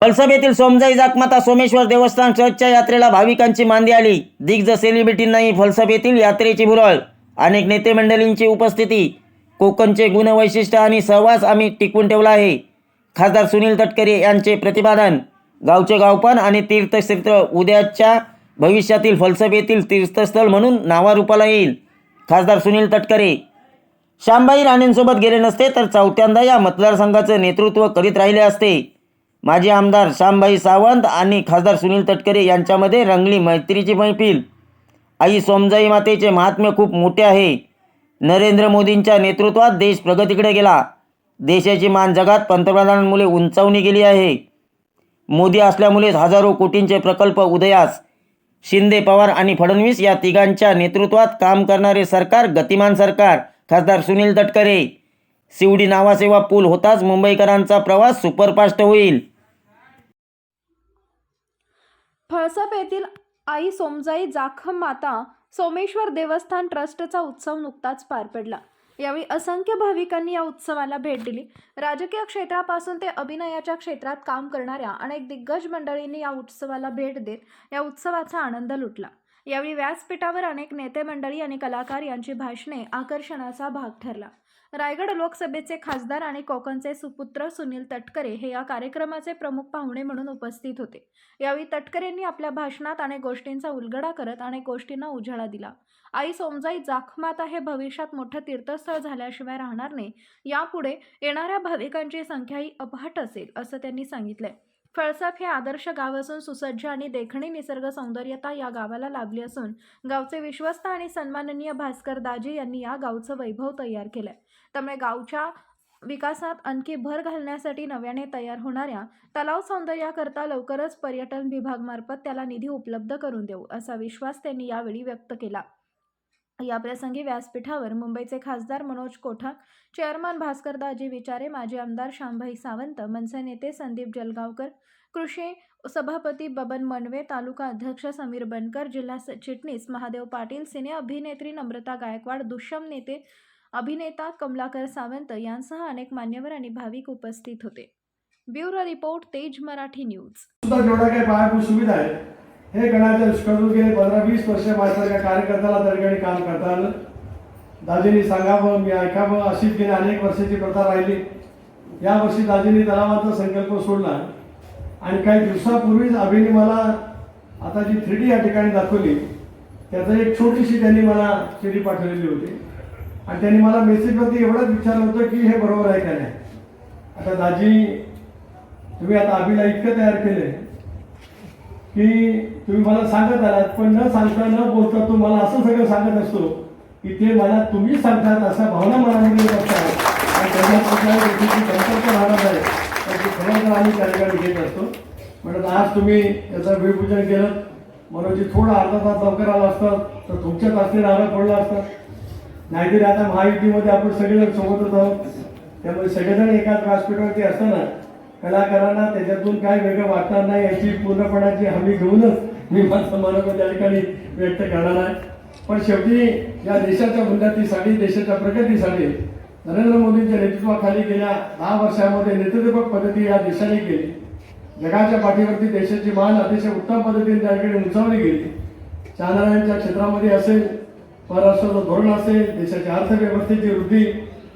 फलसप येथील सोमजाई जाकमाता सोमेश्वर देवस्थान ट्रस्टच्या यात्रेला भाविकांची मांदी आली. दिग्गज सेलिब्रिटींनाही फलसप येथील यात्रेची भुरळ. अनेक नेते मंडळींची उपस्थिती. कोकणचे गुणवैशिष्ट्य आणि सहवास आम्ही टिकवून ठेवला आहे. खासदार सुनील तटकरे यांचे प्रतिपादन. गावचे गावपण आणि तीर्थक्षेत्र उद्याच्या भविष्यातील फलसप येथील तीर्थस्थळ म्हणून नावारूपाला येईल. खासदार सुनील तटकरे. श्यामबाई राणेंसोबत गेले नसते तर चौथ्यांदा या मतदारसंघाचं नेतृत्व करीत राहिले असते. माजी आमदार श्यामबाई सावंत आणि खासदार सुनील तटकरे यांच्यामध्ये रंगली मैत्रीची मैफिल. आई सोमजाई मातेचे महात्म्य खूप मोठे आहे. नरेंद्र मोदींच्या नेतृत्वात देश प्रगतीकडे गेला. देशाची मान जगात पंतप्रधानांमुळे उंचावणी गेली आहे. मोदी असल्यामुळेच हजारो कोटींचे प्रकल्प उदयास. शिंदे, पवार आणि फडणवीस या तिघांच्या नेतृत्वात काम करणारे सरकार गतिमान सरकार. खासदार सुनील तटकरे. शिवडी नावासेवा पूल होताच मुंबईकरांचा प्रवास सुपरफास्ट होईल. फळसप येथील आई सोमजाई जाखम माता सोमेश्वर देवस्थान ट्रस्टचा उत्सव नुकताच पार पडला. यावेळी असंख्य भाविकांनी या उत्सवाला भेट दिली. राजकीय क्षेत्रापासून ते अभिनयाच्या क्षेत्रात काम करणाऱ्या अनेक दिग्गज मंडळींनी या उत्सवाला भेट देत या उत्सवाचा आनंद लुटला. यावेळी व्यासपीठावर अनेक नेते मंडळी आणि कलाकार यांची भाषणे आकर्षणाचा भाग ठरला. रायगड लोकसभेचे खासदार आणि कोकणचे सुपुत्र सुनील तटकरे हे या कार्यक्रमाचे प्रमुख पाहुणे म्हणून उपस्थित होते. यावेळी तटकरेंनी आपल्या भाषणात अनेक गोष्टींचा उलगडा करत अनेक गोष्टींना उजाळा दिला. आई सोमजाई जाखमाता हे भविष्यात मोठं तीर्थस्थळ झाल्याशिवाय राहणार नाही. यापुढे येणाऱ्या भाविकांची संख्याही अफाट असेल असं त्यांनी सांगितलंय. फळसप हे आदर्श गाव असून सुसज्ज आणि देखणी निसर्ग सौंदर्यता या गावाला लाभली असून गावचे विश्वस्त आणि सन्माननीय भास्कर दाजी यांनी या गावचं वैभव तयार केलंय. त्यामुळे गावच्या विकासात आणखी भर घालण्यासाठी नव्याने तयार होणाऱ्या तलाव सौंदर्याकरता लवकरच पर्यटन विभागामार्फत त्याला निधी उपलब्ध करून देऊ असा विश्वास त्यांनी यावेळी व्यक्त केला. याप्रसंगी व्यासपीठावर मुंबईचे खासदार मनोज कोठाक, चेअरमन भास्करदाजी विचारे, माजी आमदार श्यामबाई सावंत, मनसे नेते संदीप जलगावकर, कृषी सभापती बबन मनवे, तालुका अध्यक्ष समीर बनकर, जिल्हा चिटणीस महादेव पाटील, सिने अभिनेत्री नम्रता गायकवाड, दुष्यम नेते अभिनेता कमलाकर सावंत यांसह अनेक मान्यवर आणि भाविक उपस्थित होते. ब्युरो रिपोर्ट, तेज मराठी न्यूज. जेवढा काही पायाभूत सुविधा आहे हे गणाच्या दुष्काळून गेले 15-20 वर्ष माझ्यासारख्या कार्यकर्त्याला त्या ठिकाणी काम करता आलं. दाजींनी सांगावं, मी ऐकावं अशीच गेली अनेक वर्षाची प्रथा राहिली. यावर्षी दाजींनी तलावाचा संकल्प सोडला आणि काही दिवसापूर्वीच अभिने मला आता जी 3D या ठिकाणी दाखवली त्याचं एक छोटीशी त्यांनी मला CD पाठवलेली होती आणि त्यांनी मला मेसेजवरती एवढंच विचारलं होतं की हे बरोबर आहे का नाही. आता दाजी, तुम्ही आता अभिला इतकं तयार केलं की तुम्ही मला सांगत आलात, पण न सांगता न बोलता तो मला असं सगळं सांगत असतो की ते मला तुम्ही सांगतात अशा भावना मनामध्ये असतात आणि त्याच्यात कुठल्याही गोष्टीची संपर्क राहणार आहे तर ते खरोखर आम्ही त्या ठिकाणी घेत असतो. म्हणत आज तुम्ही याचं भूमिपूजन केलं. मनोजी थोडं अर्धा तास लवकर आला असतं तर तुमच्याच असते नारळ पडला असतं. नाहीतरी आता महायुतीमध्ये आपण सगळेजण सोबतच आहोत. त्यामुळे सगळेजण एकाच व्यासपीठावरती असताना कलाकारांना त्याच्यातून काय वेगळं वाटणार नाही याची पूर्णपणाची हमी घेऊनच मी माझं मनोगत त्या ठिकाणी व्यक्त करणार आहे. पण शेवटी या देशाच्या उन्नतीसाठी, देशाच्या प्रगतीसाठी नरेंद्र मोदींच्या नेतृत्वाखाली गेल्या 10 वर्षामध्ये नेतृत्वपूर्ण पद्धती या देशाने केली. जगाच्या पाठीवरती देशाची मान अतिशय उत्तम पद्धतीने त्या ठिकाणी उंचावली गेली. चांद्रयानच्या क्षेत्रामध्ये असेल, परराष्ट्राचं धोरण असेल, देशाच्या अर्थव्यवस्थेची वृद्धी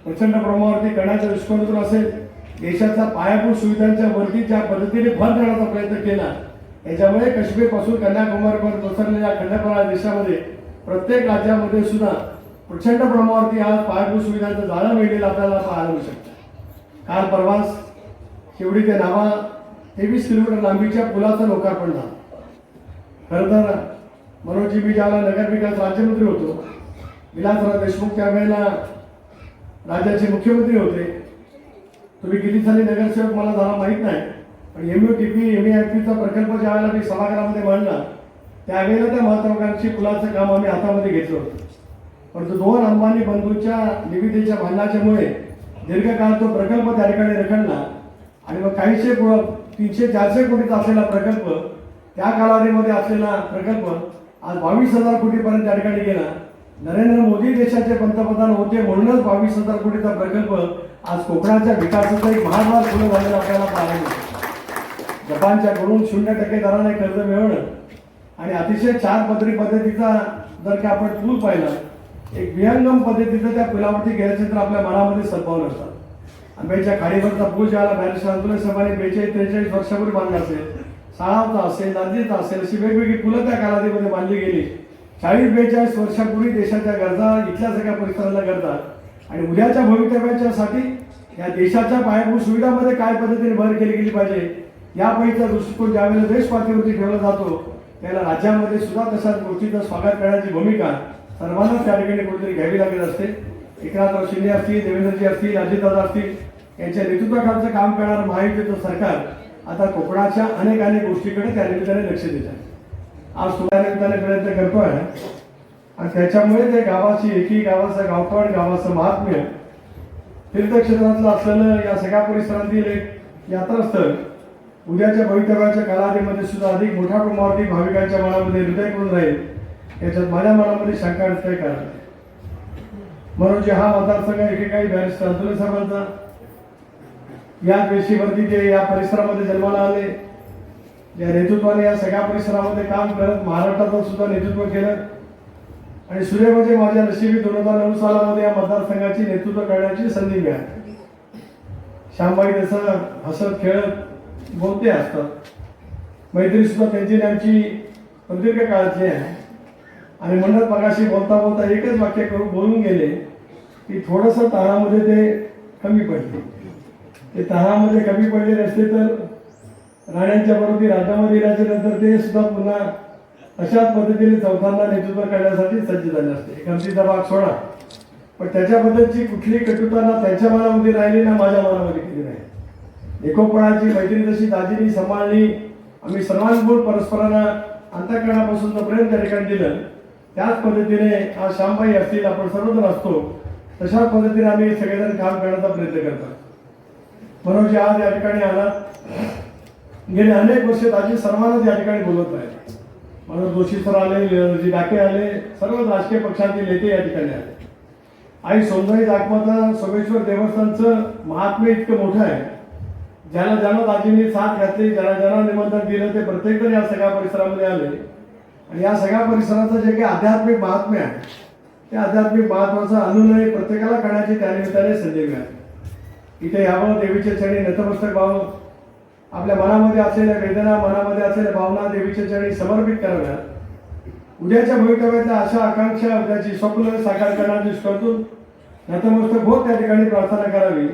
प्रचंड प्रमाणावरती करण्याच्या दृष्टिकोनातून असेल, देशाच्या पायाभूत सुविधांच्या वरती ज्या पद्धतीने भर देण्याचा प्रयत्न केला याच्यामुळे काश्मीरपासून कन्याकुमारीपर्यंत पसरलेल्या खंडपराळ देशामध्ये प्रत्येक राज्यामध्ये सुद्धा प्रचंड प्रमाणावरती आज पायाभूत सुविधांचं जाळं मिळलेलं आपल्याला पाहायला मिळू शकतं. काल परवाच शेवटी ते नावा 23 किलोमीटर लांबीच्या पुलाचं लोकार्पण झालं. खरं तर मनोजी, मी ज्यावेळेला नगरविकास राज्यमंत्री होतो, विलासराव देशमुख त्यावेळेला राज्याचे मुख्यमंत्री होते. तुम्ही किती साली नगरसेवक मला झाला माहीत नाही, पण MUTP MEIP चा प्रकल्प ज्यावेळेला मी सभागृहामध्ये मांडला त्यावेळेला त्या महत्त्वाकांक्षी पुलाचं काम आम्ही हातामध्ये घेतलं होतं. परंतु 2 अंबानी बंधूंच्या निविदेच्या भांडणाच्यामुळे दीर्घकाळ तो प्रकल्प त्या ठिकाणी रखडला आणि मग काहीशे 300-400 कोटीचा असलेला प्रकल्प, त्या कालावधीमध्ये असलेला प्रकल्प आज 22,000 कोटीपर्यंत त्या ठिकाणी गेला. नरेंद्र मोदी देशाचे पंतप्रधान होते म्हणूनच 22,000 कोटीचा प्रकल्प आज कोकणाच्या विकासाचा एक महाद्वार खुलं झालेला आपल्याला पाहायला मिळतो. जपानच्याकडून 0% दराने कर्ज मिळवणं आणि अतिशय 4 पदरी पद्धतीचा जर का आपण पूल पाहिला, एक विहंगम पद्धतीचं त्या पुलावरती गेल्याचे तर आपल्या मनामध्ये सद्भाव नसतात. आंब्याच्या खाडीवरचा पूल ज्याला बॅरिस्टर अब्दुल साहेबांनी 42-43 वर्षापूर्वी बांधला असेल, साळावचा असेल, नांदीचा असेल, अशी वेगवेगळी पुलं त्या कालावधीमध्ये बांधली गेली. 40-42 वर्षापूर्वी देशाच्या गरजा, इथल्या सगळ्या परिसराला गरजा आणि उद्याच्या भवितव्याच्यासाठी या देशाच्या पायाभूत सुविधांमध्ये काय पद्धतीने भर केली गेली पाहिजे यापैकीचा दृष्टिकोन ज्यावेळेला देश पातळीवरती ठेवला जातो त्याला राज्यामध्ये सुद्धा तशाच गोष्टीचं स्वागत करण्याची भूमिका सर्वांना त्या ठिकाणी कुठेतरी घ्यावी लागत असते. एकनाथराव शिंदे असतील, देवेंद्रजी असतील, अजितदादा असतील यांच्या नेतृत्वाखालचं काम करणारं महायुतीचं सरकार आता कोकणाच्या अनेक गोष्टीकडे त्या निमित्ताने लक्ष देत आहे. आज सुद्धा निमित्ताने प्रयत्न करतोय आणि त्याच्यामुळे ते गावाची एकी, गावाचं गावपण, गावाचं महात्म्य, तीर्थक्षेत्रातलं असलेलं या सगळ्या परिसरातील एक यात्रास्थळ उद्याच्या भवितव्याच्या कालावधीमध्ये सुद्धा अधिक मोठ्या प्रमाणावरती भाविकांच्या मनामध्ये हृदय करून राहील याच्यात माझ्या मनामध्ये शंका नसते. कारण म्हणून जे हा मतदारसंघ एकेकाळी बॅरिस्टर अब्दुल साहेबांचा, या पेशीवरती जे या परिसरामध्ये जन्माला आले, या नेतृत्वाने या सगळ्या परिसरामध्ये काम करत महाराष्ट्राचं सुद्धा नेतृत्व केलं आणि सुदैवाने माझ्या नशिबी 2009 सालामध्ये या मतदारसंघाची नेतृत्व करण्याची संधी मिळाली. श्यामबाई जसं हसत खेळत बोलते असतात, मैत्री सुद्धा त्यांची आमची प्रदीर्घ काळातली आहे आणि म्हणत मगाशी बोलता बोलता एकच वाक्य करून बोलून गेले की थोडंसं तहामध्ये ते कमी पडले. ते तहामध्ये कमी पडले नसते तर राण्यांच्या बरोबर राज्यामध्ये राहिल्यानंतर ते सुद्धा पुन्हा अशाच पद्धतीने चौथ्यांदा नेतृत्व करण्यासाठी सज्ज झाले असते. एखादीचा भाग सोडा, पण त्याच्याबद्दलची कुठली कटुता ना त्यांच्या मनामध्ये राहिली ना माझ्या मनामध्ये केली नाही. एकोपणाची मैत्री जशी दाजींनी सांभाळली, आम्ही सर्वांबरोबर परस्परांना अंतःकरणापासून जो प्रेम त्या ठिकाणी दिलं, त्याच पद्धतीने आज श्यामबाई असतील, आपण सर्वजण असतो, तशाच पद्धतीने आम्ही सगळेजण काम करण्याचा प्रयत्न करतो. म्हणून जे आज या ठिकाणी आलात, गेले अनेक वर्ष दाजी सर्वांनाच या ठिकाणी बोलत राहिले. म्हणून जोशी सर आले, जी डाके आले, सर्व राजकीय पक्षांचे नेते या ठिकाणी आले. आई सोमजाई जाखमाता सोमेश्वर देवस्थानचं महात्म्य इतकं मोठं आहे, ज्याला ज्याला दाजींनी साथ घातली, ज्याला निमंत्रण दिलं ते प्रत्येकजण या सगळ्या परिसरामध्ये आले आणि या सगळ्या परिसराचं जे काही आध्यात्मिक महात्म्य आहे त्या आध्यात्मिक महत्वाचा अनुनय प्रत्येकाला करण्याची त्या निमित्ताने संधी मिळाली. इथे यावं, देवीचे चरणी नतमस्तक व्हावं, आपल्या मनामध्ये असलेल्या वेदना, मनामध्ये असलेल्या भावना देवीच्या चरणी समर्पित कराव्या. उद्याच्या भवितव्यातल्या आशा आकांक्षा, उद्याची स्वप्न साकार करण्याची करतून नतमस्तक होत त्या ठिकाणी प्रार्थना करावी.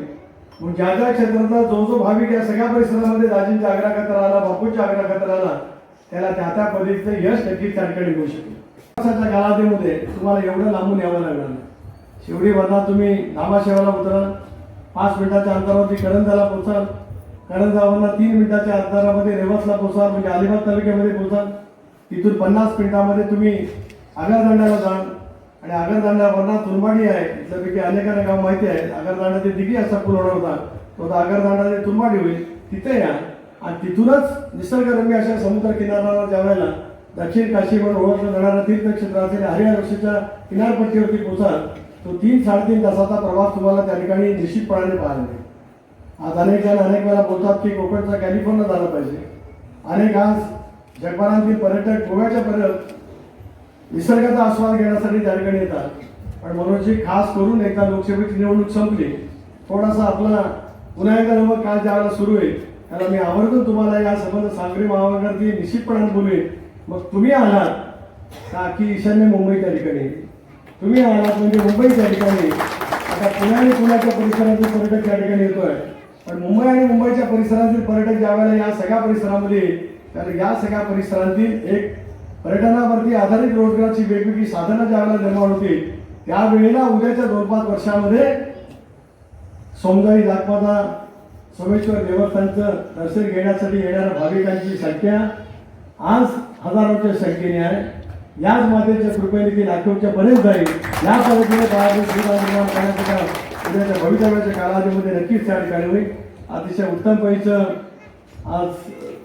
मग ज्या ज्या क्षेत्रातला जो भाविक या सगळ्या परिसरामध्ये दाजींच्या आग्रहाखातर राहिला, बापूंच्या आग्रहाखातर राहिला, त्याला त्या पद्धतीचं यश नक्कीच त्या ठिकाणी होऊ शकेल. कालावधीमध्ये तुम्हाला एवढं लांबून यावं लागणार नाही. शिवडी वरना तुम्ही नामाशेवाला उतराल, 5 मिनिटाच्या अंतरावरती करंजाला पोचाल, करंजावरनं 3 मिनिटाच्या अंतरामध्ये रेवसला पोचाल, म्हणजे अलिबाग तालुक्यामध्ये पोचाल. तिथून 50 मिनिटामध्ये तुम्ही आगरदांड्याला जाल आणि आगरदांड्यावरनं तुरबाडी आहे, त्यापैकी अनेकांना गाव माहिती आहे. आगरदांडा ते दिघी असा पूल होणार होता, तो आता आगरदांडा ते तुरबाडी होईल. तिथे या आणि तिथूनच निसर्गरम्य अशा समुद्र किनाऱ्याला ज्यावेळेला दक्षिण काशीवर ओळखलं जाणारं तीर्थक्षेत्र असेल हरिहरच्या किनारपट्टीवरती पोचाल, तो 3-3.5 तासाचा प्रवास तुम्हाला त्या ठिकाणी निश्चितपणाने पाहायला मिळेल. आज अनेक जण अनेक वेळा बोलतात की कोकणचा कॅलिफोर्निया झाला पाहिजे. अनेक आज जगभरातील पर्यटक गोव्याच्या निसर्गाचा आस्वाद घेण्यासाठी त्या ठिकाणी येतात. पण मनोजी खास करून एकदा लोकसभेची निवडणूक संपली, थोडासा आपला पुन्हा एकदा काळ ज्यावेळेला सुरू होईल त्याला मी आवर्जून तुम्हाला या संबंध सागरी महामार्गावरती निश्चितपणाने बोलवेन. मग तुम्ही आलात का की ईशान्य मुंबई त्या ठिकाणी, तुम्ही आलात म्हणजे मुंबई त्या ठिकाणी. आता पुणे आणि पुण्याच्या परिसरातील पर्यटक त्या ठिकाणी येतोय, पण मुंबई आणि मुंबईच्या परिसरातील पर्यटक ज्यावेळेला या सगळ्या परिसरामध्ये, तर या सगळ्या परिसरातील एक पर्यटनावरती आधारित रोजगाराची वेगवेगळी साधनं ज्यावेळेला निर्माण होतील, त्यावेळेला उद्याच्या 2-5 वर्षामध्ये सोमजाई जाखमाता सोमेश्वर देवस्थानचं दर्शन घेण्यासाठी येणाऱ्या भाविकांची संख्या आज हजारोच्या संख्येने आहे. याच मातेच्या कृपेने ती लाखोच्या पर्यंत जाईल. या पद्धतीने पायाभूत सुविधा निर्माण करण्याच्या उद्याच्या भवितव्याच्या कालावधीमध्ये नक्कीच त्या ठिकाणी होईल. अतिशय उत्तम पैचं आज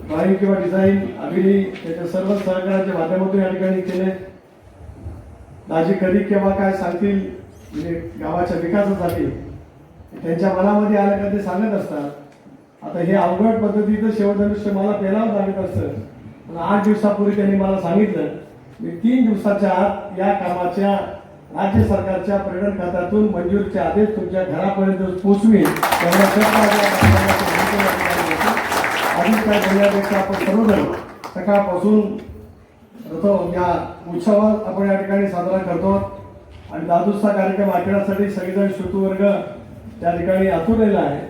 ड्रॉइंग किंवा डिझाईन अभिनय त्याच्या सर्व सहकार्याच्या माध्यमातून या ठिकाणी केले. दाजी कधी केव्हा काय सांगतील म्हणजे गावाच्या विकासासाठी त्यांच्या मनामध्ये आलं का ते सांगत असतात. आता हे अवघड पद्धतीचं शेवधनुष्य मला पेलावं लागत असतं, पण 8 दिवसापूर्वी त्यांनी मला सांगितलं मी 3 दिवसाच्या आत या कामाच्या राज्य सरकारच्या पर्यटन खात्यातून मंजुरीचे आदेश तुमच्या घरापर्यंत पोहोचवी. आधीच काय बोलण्यापेक्षा आपण सर्वजण सकाळपासून या उत्सवात आपण या ठिकाणी साजरा करतो आणि दादूचा कार्यक्रम ऐकण्यासाठी सगळेजण श्रोतृवर्ग त्या ठिकाणी आतुरलेला आहे.